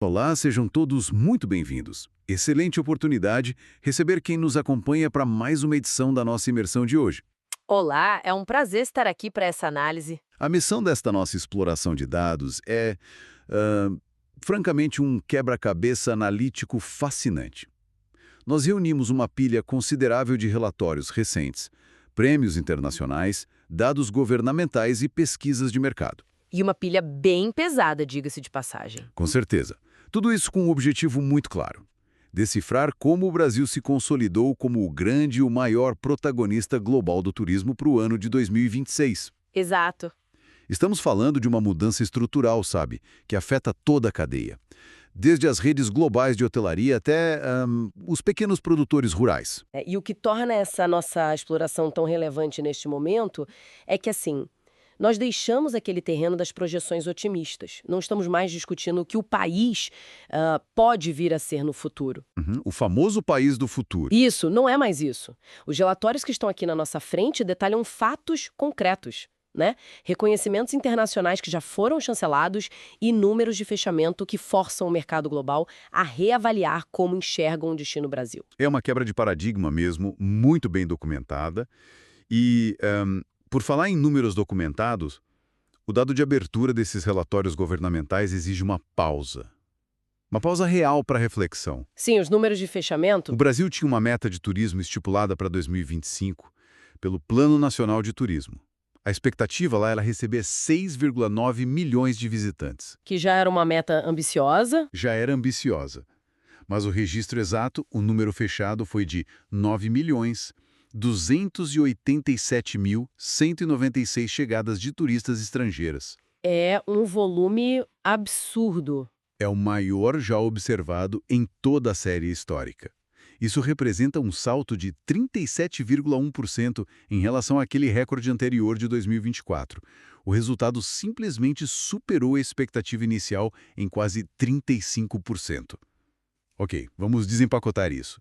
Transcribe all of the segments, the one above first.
Olá, sejam todos muito bem-vindos. Excelente oportunidade receber quem nos acompanha para mais uma edição da nossa imersão de hoje. Olá, é um prazer estar aqui para essa análise. A missão desta nossa exploração de dados é, ah, francamente, um quebra-cabeça analítico fascinante. Nós reunimos uma pilha considerável de relatórios recentes, prêmios internacionais, dados governamentais e pesquisas de mercado. E uma pilha bem pesada, diga-se de passagem. Com certeza. Tudo isso com um objetivo muito claro: decifrar como o Brasil se consolidou como o grande e o maior protagonista global do turismo para o ano de 2026. Exato. Estamos falando de uma mudança estrutural, sabe, que afeta toda a cadeia. Desde as redes globais de hotelaria até os pequenos produtores rurais. E o que torna essa nossa exploração tão relevante neste momento é que, assim, nós deixamos aquele terreno das projeções otimistas. Não estamos mais discutindo o que o país pode vir a ser no futuro. Uhum, o famoso país do futuro. Isso, não é mais isso. Os relatórios que estão aqui na nossa frente detalham fatos concretos, né? Reconhecimentos internacionais que já foram chancelados e números de fechamento que forçam o mercado global a reavaliar como enxergam o destino Brasil. É uma quebra de paradigma mesmo, muito bem documentada. E, por falar em números documentados, o dado de abertura desses relatórios governamentais exige uma pausa. Uma pausa real para reflexão. Sim, os números de O fechamento. Brasil tinha uma meta de turismo estipulada para 2025 pelo Plano Nacional de Turismo. A expectativa lá era receber 6,9 milhões de visitantes. Que já era uma meta ambiciosa. Já era ambiciosa. Mas o registro exato, o número fechado, foi de 9.287.196 chegadas de turistas estrangeiras. É um volume absurdo. É o maior já observado em toda a série histórica. Isso representa um salto de 37,1% em relação àquele recorde anterior de 2024. O resultado simplesmente superou a expectativa inicial em quase 35%. Ok, vamos desempacotar isso.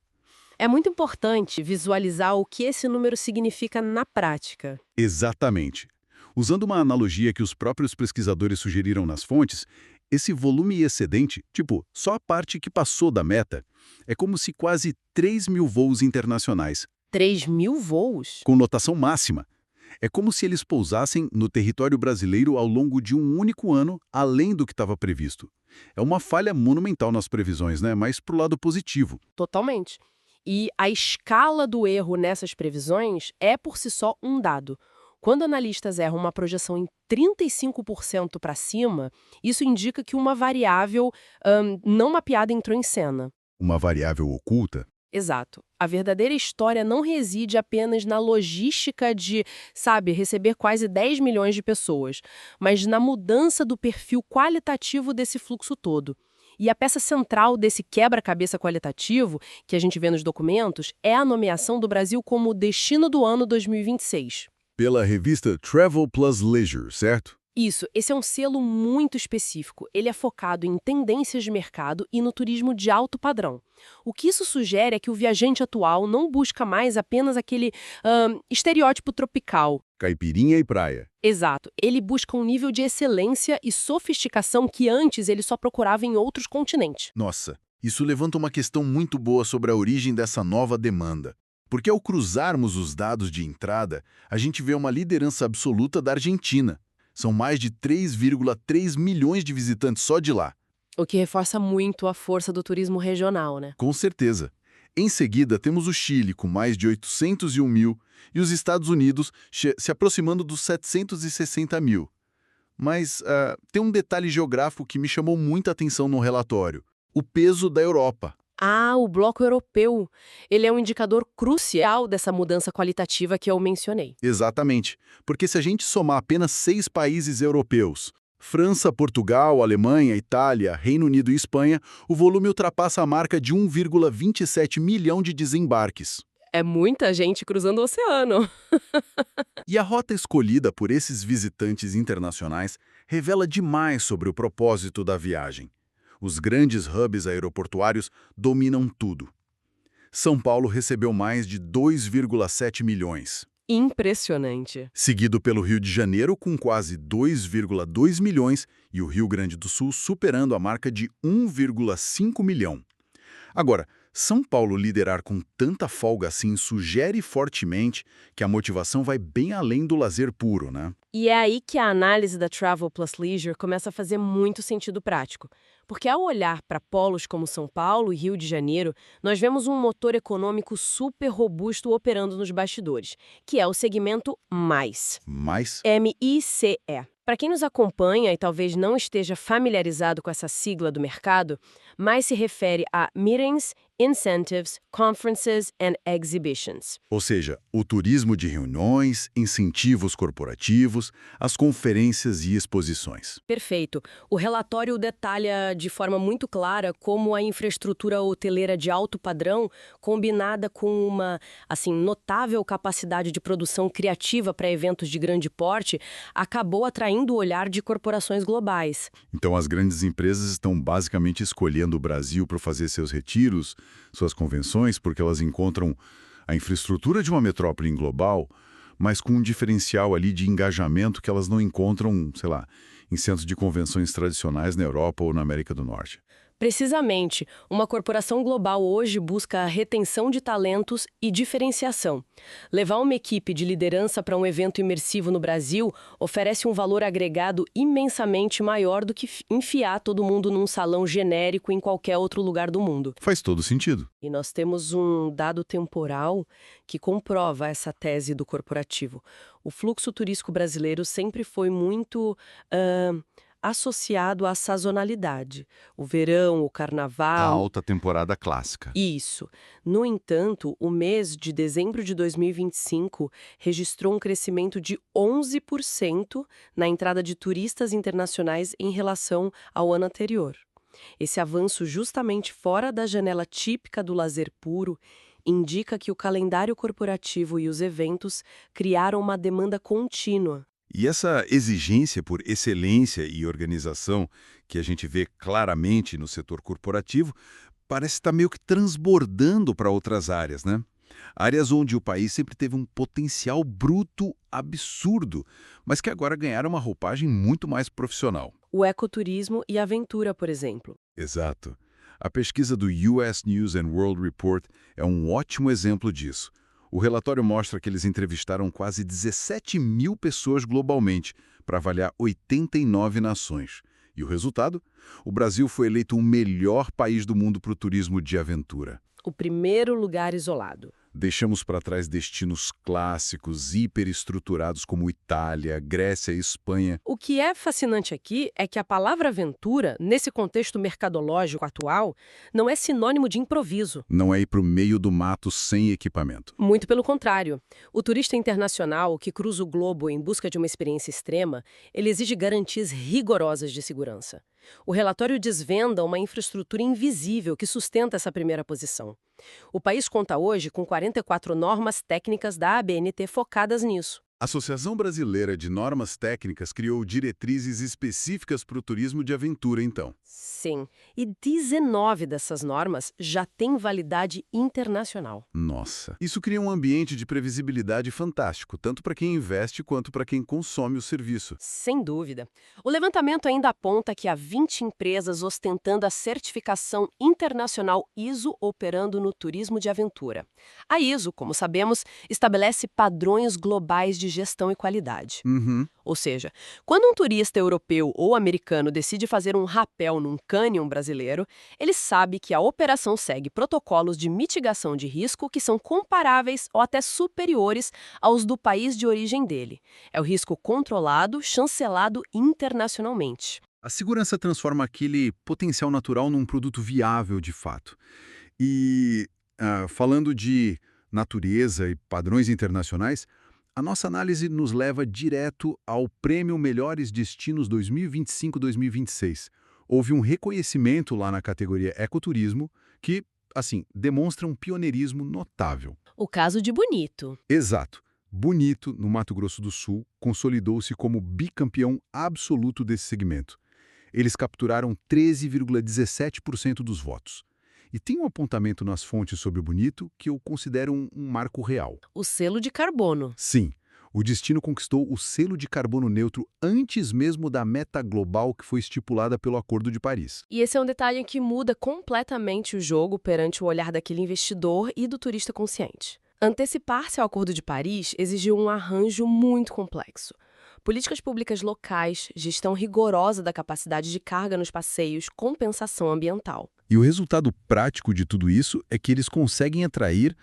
É muito importante visualizar o que esse número significa na prática. Exatamente. Usando uma analogia que os próprios pesquisadores sugeriram nas fontes, esse volume excedente, tipo, só a parte que passou da meta, é como se quase 3 mil voos internacionais, 3.000 voos? com lotação máxima, é como se eles pousassem no território brasileiro ao longo de um único ano, além do que estava previsto. É uma falha monumental nas previsões, né? Mas pro lado positivo. Totalmente. E a escala do erro nessas previsões é por si só um dado. Quando analistas erram uma projeção em 35% para cima, isso indica que uma variável não mapeada entrou em cena. Uma variável oculta. Exato. A verdadeira história não reside apenas na logística de, sabe, receber quase 10 milhões de pessoas, mas na mudança do perfil qualitativo desse fluxo todo. E a peça central desse quebra-cabeça qualitativo, que a gente vê nos documentos, é a nomeação do Brasil como destino do ano 2026. Pela revista Travel Plus Leisure, certo? Isso, esse é um selo muito específico. Ele é focado em tendências de mercado e no turismo de alto padrão. O que isso sugere é que o viajante atual não busca mais apenas aquele estereótipo tropical. Caipirinha e praia. Exato. Ele busca um nível de excelência e sofisticação que antes ele só procurava em outros continentes. Nossa, isso levanta uma questão muito boa sobre a origem dessa nova demanda. Porque ao cruzarmos os dados de entrada, a gente vê uma liderança absoluta da Argentina. São mais de 3,3 milhões de visitantes só de lá. O que reforça muito a força do turismo regional, né? Com certeza. Em seguida, temos o Chile, com mais de 801 mil, e os Estados Unidos se aproximando dos 760 mil. Mas tem um detalhe geográfico que me chamou muita atenção no relatório: o peso da Europa. Ah, o bloco europeu. Ele é um indicador crucial dessa mudança qualitativa que eu mencionei. Exatamente, porque se a gente somar apenas 6 países europeus, França, Portugal, Alemanha, Itália, Reino Unido e Espanha, o volume ultrapassa a marca de 1,27 milhão de desembarques. É muita gente cruzando o oceano. E a rota escolhida por esses visitantes internacionais revela demais sobre o propósito da viagem. Os grandes hubs aeroportuários dominam tudo. São Paulo recebeu mais de 2,7 milhões. Impressionante. Seguido pelo Rio de Janeiro, com quase 2,2 milhões, e o Rio Grande do Sul superando a marca de 1,5 milhão. Agora, São Paulo liderar com tanta folga assim sugere fortemente que a motivação vai bem além do lazer puro, né? E é aí que a análise da Travel Plus Leisure começa a fazer muito sentido prático. Porque ao olhar para polos como São Paulo e Rio de Janeiro, nós vemos um motor econômico super robusto operando nos bastidores, que é o segmento MICE. Mas, M-I-C-E. Para quem nos acompanha e talvez não esteja familiarizado com essa sigla do mercado, MICE se refere a Meetings, Incentives, Conferences and Exhibitions. ou seja, o turismo de reuniões, incentivos corporativos, as conferências e exposições. Perfeito. O relatório detalha de forma muito clara como a infraestrutura hoteleira de alto padrão, combinada com uma, notável capacidade de produção criativa para eventos de grande porte, acabou atraindo o olhar de corporações globais. Então, as grandes empresas estão basicamente escolhendo o Brasil para fazer seus retiros, suas convenções, porque elas encontram a infraestrutura de uma metrópole global, mas com um diferencial ali de engajamento que elas não encontram, sei lá, em centros de convenções tradicionais na Europa ou na América do Norte. Precisamente, uma corporação global hoje busca a retenção de talentos e diferenciação. Levar uma equipe de liderança para um evento imersivo no Brasil oferece um valor agregado imensamente maior do que enfiar todo mundo num salão genérico em qualquer outro lugar do mundo. Faz todo sentido. E nós temos um dado temporal que comprova essa tese do corporativo. O fluxo turístico brasileiro sempre foi muito associado à sazonalidade. O verão, o A carnaval. alta temporada clássica. Isso. No entanto, o mês de dezembro de 2025 registrou um crescimento de 11% na entrada de turistas internacionais em relação ao ano anterior. Esse avanço, justamente fora da janela típica do lazer puro, indica que o calendário corporativo e os eventos criaram uma demanda contínua. E essa exigência por excelência e organização que a gente vê claramente no setor corporativo parece estar meio que transbordando para outras áreas, né? Áreas onde o país sempre teve um potencial bruto absurdo, mas que agora ganharam uma roupagem muito mais profissional. O ecoturismo e aventura, por exemplo. Exato. A pesquisa do US News and World Report é um ótimo exemplo disso. O relatório mostra que eles entrevistaram quase 17 mil pessoas globalmente para avaliar 89 nações. E o resultado? O Brasil foi eleito o melhor país do mundo para o turismo de aventura. O primeiro lugar isolado. Deixamos para trás destinos clássicos, hiperestruturados como Itália, Grécia e Espanha. O que é fascinante aqui é que a palavra aventura, nesse contexto mercadológico atual, não é sinônimo de improviso. Não é ir para o meio do mato sem equipamento. Muito pelo contrário. O turista internacional que cruza o globo em busca de uma experiência extrema, ele exige garantias rigorosas de segurança. O relatório desvenda uma infraestrutura invisível que sustenta essa primeira posição. O país conta hoje com 44 normas técnicas da ABNT focadas nisso. A Associação Brasileira de Normas Técnicas criou diretrizes específicas para o turismo de aventura, então. Sim, e 19 dessas normas já têm validade internacional. Nossa. Isso cria um ambiente de previsibilidade fantástico, tanto para quem investe quanto para quem consome o serviço. Sem dúvida. O levantamento ainda aponta que há 20 empresas ostentando a certificação internacional ISO operando no turismo de aventura. A ISO, como sabemos, estabelece padrões globais de gestão e qualidade. Ou seja, quando um turista europeu ou americano decide fazer um rapel num cânion brasileiro, ele sabe que a operação segue protocolos de mitigação de risco que são comparáveis ou até superiores aos do país de origem dele. É o risco controlado, chancelado internacionalmente. A segurança transforma aquele potencial natural num produto viável de fato. E, falando de natureza e padrões internacionais, a nossa análise nos leva direto ao Prêmio Melhores Destinos 2025-2026. Houve um reconhecimento lá na categoria Ecoturismo que, demonstra um pioneirismo notável. O caso de Bonito. Exato. Bonito, no Mato Grosso do Sul, consolidou-se como bicampeão absoluto desse segmento. Eles capturaram 13,17% dos votos. E tem um apontamento nas fontes sobre o Bonito que eu considero um marco real. O selo de carbono. Sim, o destino conquistou o selo de carbono neutro antes mesmo da meta global que foi estipulada pelo Acordo de Paris. E esse é um detalhe que muda completamente o jogo perante o olhar daquele investidor e do turista consciente. Antecipar-se ao Acordo de Paris exigiu um arranjo muito complexo. Políticas públicas locais, gestão rigorosa da capacidade de carga nos passeios, compensação ambiental. E o resultado prático de tudo isso é que eles conseguem atrair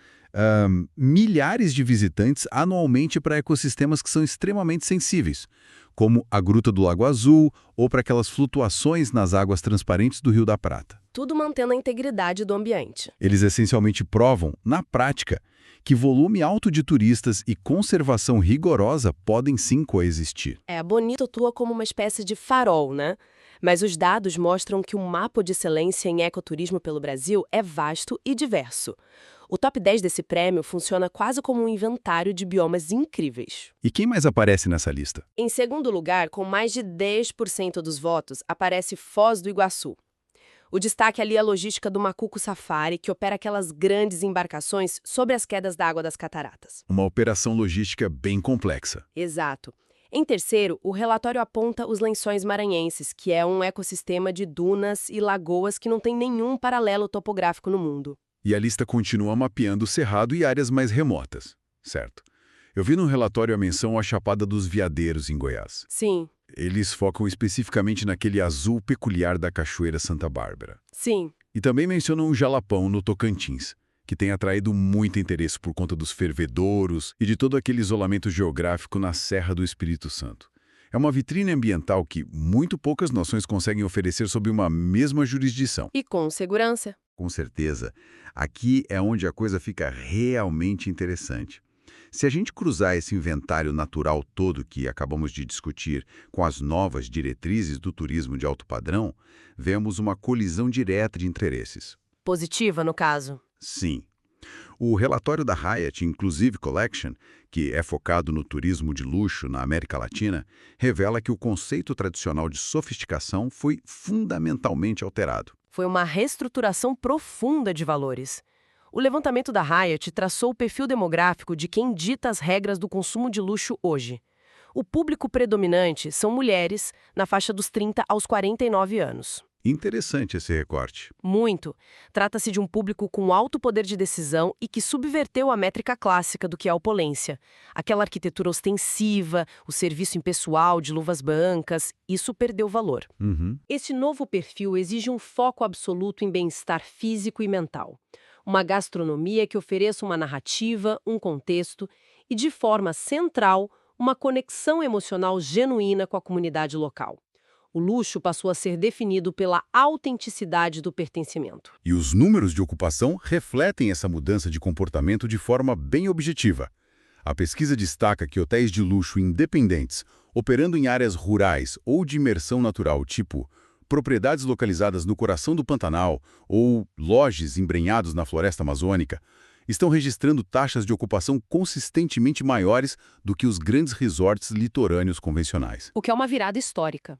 milhares de visitantes anualmente para ecossistemas que são extremamente sensíveis, como a Gruta do Lago Azul ou para aquelas flutuações nas águas transparentes do Rio da Prata. Tudo mantendo a integridade do ambiente. Eles essencialmente provam, na prática, que volume alto de turistas e conservação rigorosa podem sim coexistir. A Bonito atua como uma espécie de farol, né? Mas os dados mostram que o mapa de excelência em ecoturismo pelo Brasil é vasto e diverso. O top 10 desse prêmio funciona quase como um inventário de biomas incríveis. E quem mais aparece nessa lista? Em segundo lugar, com mais de 10% dos votos, aparece Foz do Iguaçu. O destaque ali é a logística do Macuco Safari, que opera aquelas grandes embarcações sobre as quedas d'água das cataratas. Uma operação logística bem complexa. Exato. Em terceiro, o relatório aponta os Lençóis Maranhenses, que é um ecossistema de dunas e lagoas que não tem nenhum paralelo topográfico no mundo. E a lista continua mapeando o Cerrado e áreas mais remotas, certo? Eu vi no relatório a menção à Chapada dos Veadeiros, em Goiás. Sim. Eles focam especificamente naquele azul peculiar da Cachoeira Santa Bárbara. Sim. E também mencionam o Jalapão, no Tocantins, que tem atraído muito interesse por conta dos fervedouros e de todo aquele isolamento geográfico na Serra do Espírito Santo. É uma vitrine ambiental que muito poucas nações conseguem oferecer sob uma mesma jurisdição. E com segurança. Com certeza. Aqui é onde a coisa fica realmente interessante. Se a gente cruzar esse inventário natural todo que acabamos de discutir com as novas diretrizes do turismo de alto padrão, vemos uma colisão direta de interesses. Positiva, no caso. Sim. O relatório da Hyatt Inclusive Collection, que é focado no turismo de luxo na América Latina, revela que o conceito tradicional de sofisticação foi fundamentalmente alterado. Foi uma reestruturação profunda de valores. O levantamento da Hyatt traçou o perfil demográfico de quem dita as regras do consumo de luxo hoje. O público predominante são mulheres, na faixa dos 30 aos 49 anos. Interessante esse recorte. Muito. Trata-se de um público com alto poder de decisão e que subverteu a métrica clássica do que é a opulência. Aquela arquitetura ostensiva, o serviço impessoal de luvas brancas, isso perdeu valor. Este novo perfil exige um foco absoluto em bem-estar físico e mental. Uma gastronomia que ofereça uma narrativa, um contexto e, de forma central, uma conexão emocional genuína com a comunidade local. O luxo passou a ser definido pela autenticidade do pertencimento. E os números de ocupação refletem essa mudança de comportamento de forma bem objetiva. A pesquisa destaca que hotéis de luxo independentes, operando em áreas rurais ou de imersão natural, tipo propriedades localizadas no coração do Pantanal ou lodges embrenhados na floresta amazônica, estão registrando taxas de ocupação consistentemente maiores do que os grandes resorts litorâneos convencionais. O que é uma virada histórica.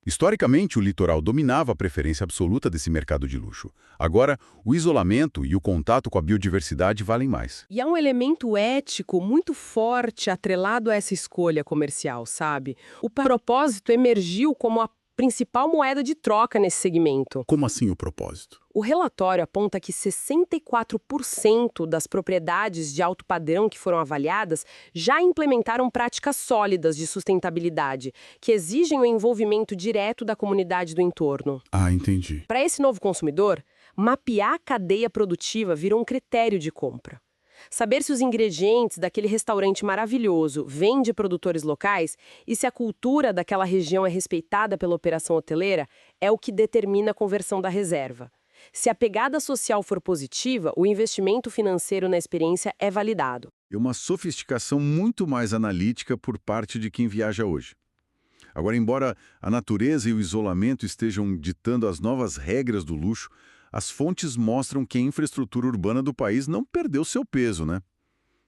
Historicamente, o litoral dominava a preferência absoluta desse mercado de luxo. Agora, o isolamento e o contato com a biodiversidade valem mais. E há um elemento ético muito forte atrelado a essa escolha comercial, sabe? O propósito emergiu como a principal moeda de troca nesse segmento. Como assim o propósito? O relatório aponta que 64% das propriedades de alto padrão que foram avaliadas já implementaram práticas sólidas de sustentabilidade, que exigem o envolvimento direto da comunidade do entorno. Ah, entendi. Para esse novo consumidor, mapear a cadeia produtiva virou um critério de compra. Saber se os ingredientes daquele restaurante maravilhoso vêm de produtores locais e se a cultura daquela região é respeitada pela operação hoteleira é o que determina a conversão da reserva. Se a pegada social for positiva, o investimento financeiro na experiência é validado. É uma sofisticação muito mais analítica por parte de quem viaja hoje. Agora, embora a natureza e o isolamento estejam ditando as novas regras do luxo, as fontes mostram que a infraestrutura urbana do país não perdeu seu peso, né?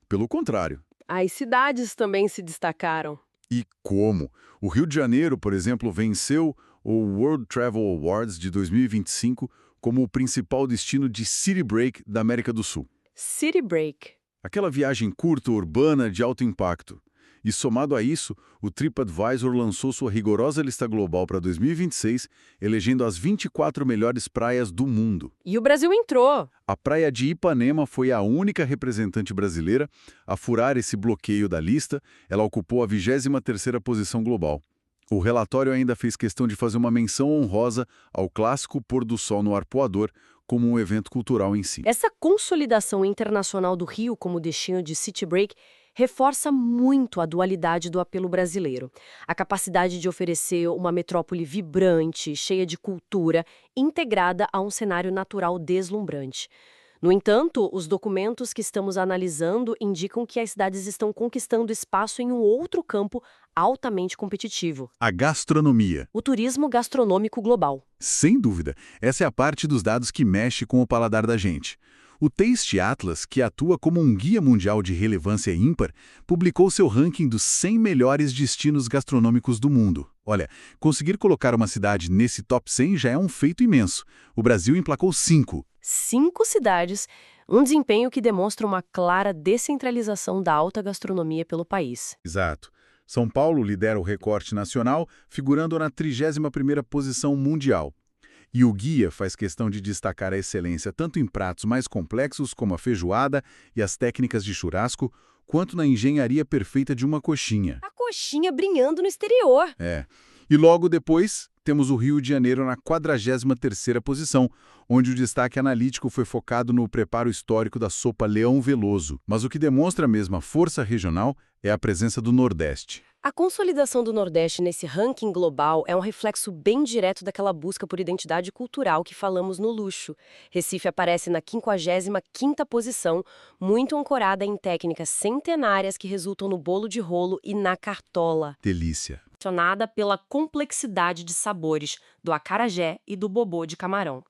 Pelo contrário. As cidades também se destacaram. E como? O Rio de Janeiro, por exemplo, venceu o World Travel Awards de 2025 como o principal destino de City Break da América do Sul. City Break. Aquela viagem curta, urbana, de alto impacto. E somado a isso, o TripAdvisor lançou sua rigorosa lista global para 2026, elegendo as 24 melhores praias do mundo. E o Brasil entrou. A praia de Ipanema foi a única representante brasileira a furar esse bloqueio da lista. Ela ocupou a 23ª posição global. O relatório ainda fez questão de fazer uma menção honrosa ao clássico pôr do sol no Arpoador como um evento cultural em si. Essa consolidação internacional do Rio como destino de City Break reforça muito a dualidade do apelo brasileiro. A capacidade de oferecer uma metrópole vibrante, cheia de cultura, integrada a um cenário natural deslumbrante. No entanto, os documentos que estamos analisando indicam que as cidades estão conquistando espaço em um outro campo altamente competitivo: A gastronomia. o turismo gastronômico global. Sem dúvida, essa é a parte dos dados que mexe com o paladar da gente. O Taste Atlas, que atua como um guia mundial de relevância ímpar, publicou seu ranking dos 100 melhores destinos gastronômicos do mundo. Olha, conseguir colocar uma cidade nesse top 100 já é um feito imenso. O Brasil emplacou 5. 5 cidades, um desempenho que demonstra uma clara descentralização da alta gastronomia pelo país. Exato. São Paulo lidera o recorte nacional, figurando na 31ª posição mundial. E o guia faz questão de destacar a excelência tanto em pratos mais complexos como a feijoada e as técnicas de churrasco, quanto na engenharia perfeita de uma coxinha. A coxinha brilhando no exterior. E logo depois, temos o Rio de Janeiro na 43ª posição, onde o destaque analítico foi focado no preparo histórico da sopa Leão Veloso. Mas o que demonstra mesmo a força regional é a presença do Nordeste. A consolidação do Nordeste nesse ranking global é um reflexo bem direto daquela busca por identidade cultural que falamos no luxo. Recife aparece na 55ª posição, muito ancorada em técnicas centenárias que resultam no bolo de rolo e na cartola. Delícia. Apaixonada pela complexidade de sabores do acarajé e do bobô de camarão.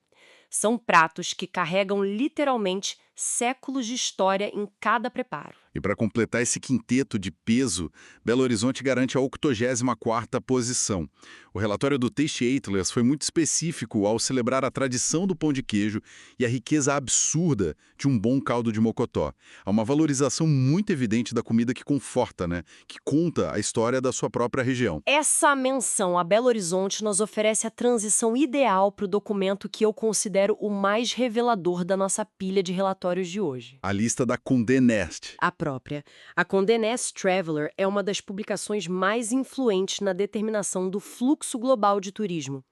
São pratos que carregam literalmente séculos de história em cada preparo. E para completar esse quinteto de peso, Belo Horizonte garante a 84ª posição. O relatório do Taste Atlas foi muito específico ao celebrar a tradição do pão de queijo e a riqueza absurda de um bom caldo de mocotó. Há uma valorização muito evidente da comida que conforta, né? Que conta a história da sua própria região. Essa menção a Belo Horizonte nos oferece a transição ideal para o documento que eu considero o mais revelador da nossa pilha de relatórios de hoje. A lista da Condé Nast. A própria. A Condé Nast Traveler é uma das publicações mais influentes na determinação do fluxo global de turismo.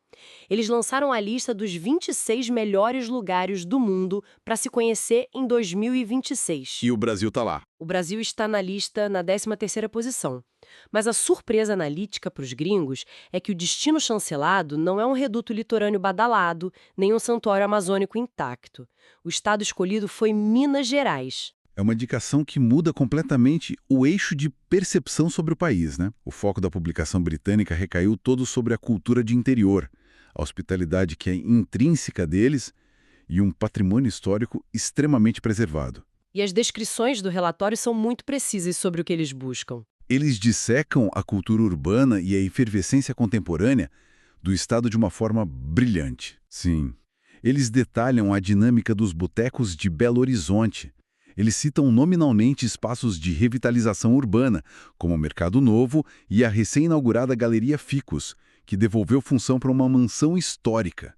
Eles lançaram a lista dos 26 melhores lugares do mundo para se conhecer em 2026. E o Brasil tá lá. O Brasil está na lista na 13ª posição. Mas a surpresa analítica para os gringos é que o destino chancelado não é um reduto litorâneo badalado, nem um santuário amazônico intacto. O estado escolhido foi Minas Gerais. É uma indicação que muda completamente o eixo de percepção sobre o país, né? O foco da publicação britânica recaiu todo sobre a cultura de interior, a hospitalidade que é intrínseca deles e um patrimônio histórico extremamente preservado. E as descrições do relatório são muito precisas sobre o que eles buscam. Eles dissecam a cultura urbana e a efervescência contemporânea do estado de uma forma brilhante. Sim, eles detalham a dinâmica dos botecos de Belo Horizonte. Eles citam nominalmente espaços de revitalização urbana, como o Mercado Novo e a recém-inaugurada Galeria Ficus, que devolveu função para uma mansão histórica.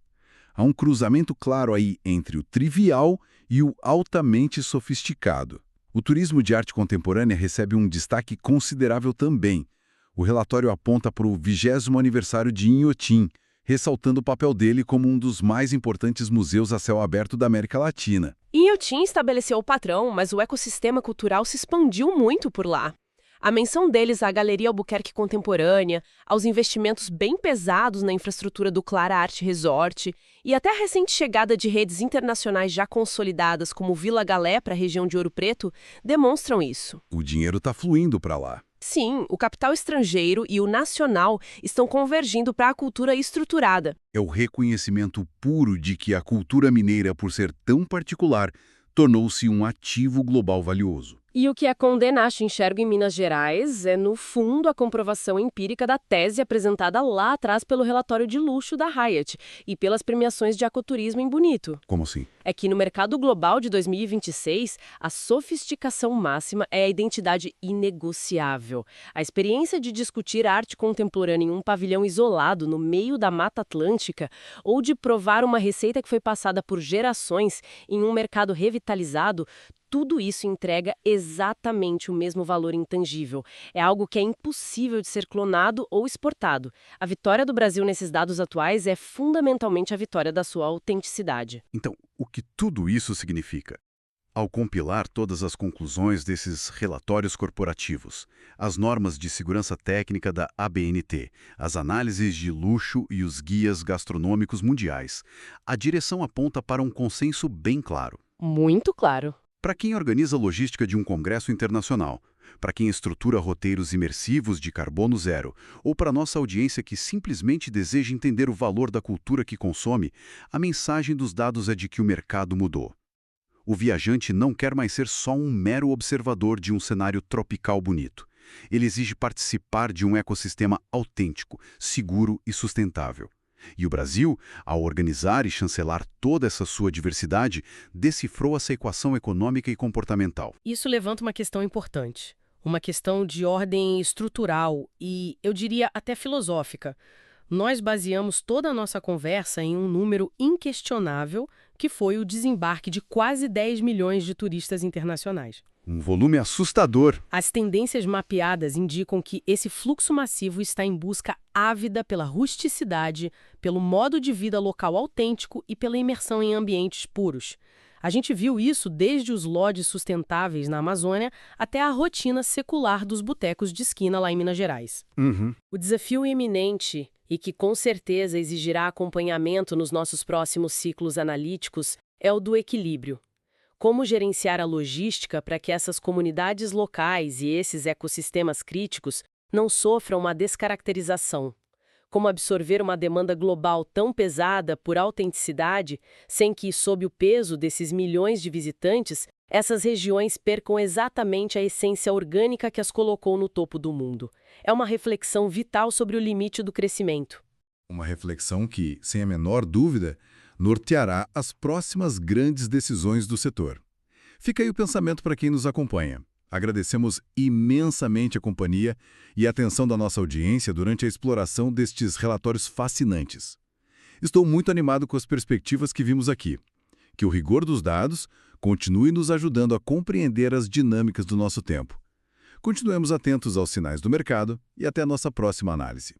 Há um cruzamento claro aí entre o trivial e o altamente sofisticado. O turismo de arte contemporânea recebe um destaque considerável também. O relatório aponta para o 20º aniversário de Inhotim, ressaltando o papel dele como um dos mais importantes museus a céu aberto da América Latina. Inhotim estabeleceu o padrão, mas o ecossistema cultural se expandiu muito por lá. A menção deles à Galeria Albuquerque Contemporânea, aos investimentos bem pesados na infraestrutura do Clara Arte Resort e até a recente chegada de redes internacionais já consolidadas como Vila Galé para a região de Ouro Preto demonstram isso. O dinheiro está fluindo para lá. Sim, o capital estrangeiro e o nacional estão convergindo para a cultura estruturada. É o reconhecimento puro de que a cultura mineira, por ser tão particular, tornou-se um ativo global valioso. E o que a Condé Nast enxerga em Minas Gerais é, no fundo, a comprovação empírica da tese apresentada lá atrás pelo relatório de luxo da Hyatt e pelas premiações de ecoturismo em Bonito. Como assim? É que no mercado global de 2026, a sofisticação máxima é a identidade inegociável. A experiência de discutir arte contemporânea em um pavilhão isolado no meio da Mata Atlântica ou de provar uma receita que foi passada por gerações em um mercado revitalizado, tudo isso entrega exatamente o mesmo valor intangível. É algo que é impossível de ser clonado ou exportado. A vitória do Brasil nesses dados atuais é fundamentalmente a vitória da sua autenticidade. Então, o que tudo isso significa? Ao compilar todas as conclusões desses relatórios corporativos, as normas de segurança técnica da ABNT, as análises de luxo e os guias gastronômicos mundiais, a direção aponta para um consenso bem claro. Muito claro. Para quem organiza a logística de um congresso internacional, para quem estrutura roteiros imersivos de carbono zero, ou para nossa audiência que simplesmente deseja entender o valor da cultura que consome, a mensagem dos dados é de que o mercado mudou. O viajante não quer mais ser só um mero observador de um cenário tropical bonito. Ele exige participar de um ecossistema autêntico, seguro e sustentável. E o Brasil, ao organizar e chancelar toda essa sua diversidade, decifrou essa equação econômica e comportamental. Isso levanta uma questão importante. Uma questão de ordem estrutural e, eu diria, até filosófica. Nós baseamos toda a nossa conversa em um número inquestionável, que foi o desembarque de quase 10 milhões de turistas internacionais. Um volume assustador. As tendências mapeadas indicam que esse fluxo massivo está em busca ávida pela rusticidade, pelo modo de vida local autêntico e pela imersão em ambientes puros. A gente viu isso desde os lodges sustentáveis na Amazônia até a rotina secular dos botecos de esquina lá em Minas Gerais. O desafio iminente, e que com certeza exigirá acompanhamento nos nossos próximos ciclos analíticos, é o do equilíbrio. Como gerenciar a logística para que essas comunidades locais e esses ecossistemas críticos não sofram uma descaracterização? Como absorver uma demanda global tão pesada por autenticidade, sem que, sob o peso desses milhões de visitantes, essas regiões percam exatamente a essência orgânica que as colocou no topo do mundo? É uma reflexão vital sobre o limite do crescimento. Uma reflexão que, sem a menor dúvida, norteará as próximas grandes decisões do setor. Fica aí o pensamento para quem nos acompanha. Agradecemos imensamente a companhia e a atenção da nossa audiência durante a exploração destes relatórios fascinantes. Estou muito animado com as perspectivas que vimos aqui. Que o rigor dos dados continue nos ajudando a compreender as dinâmicas do nosso tempo. Continuemos atentos aos sinais do mercado e até a nossa próxima análise.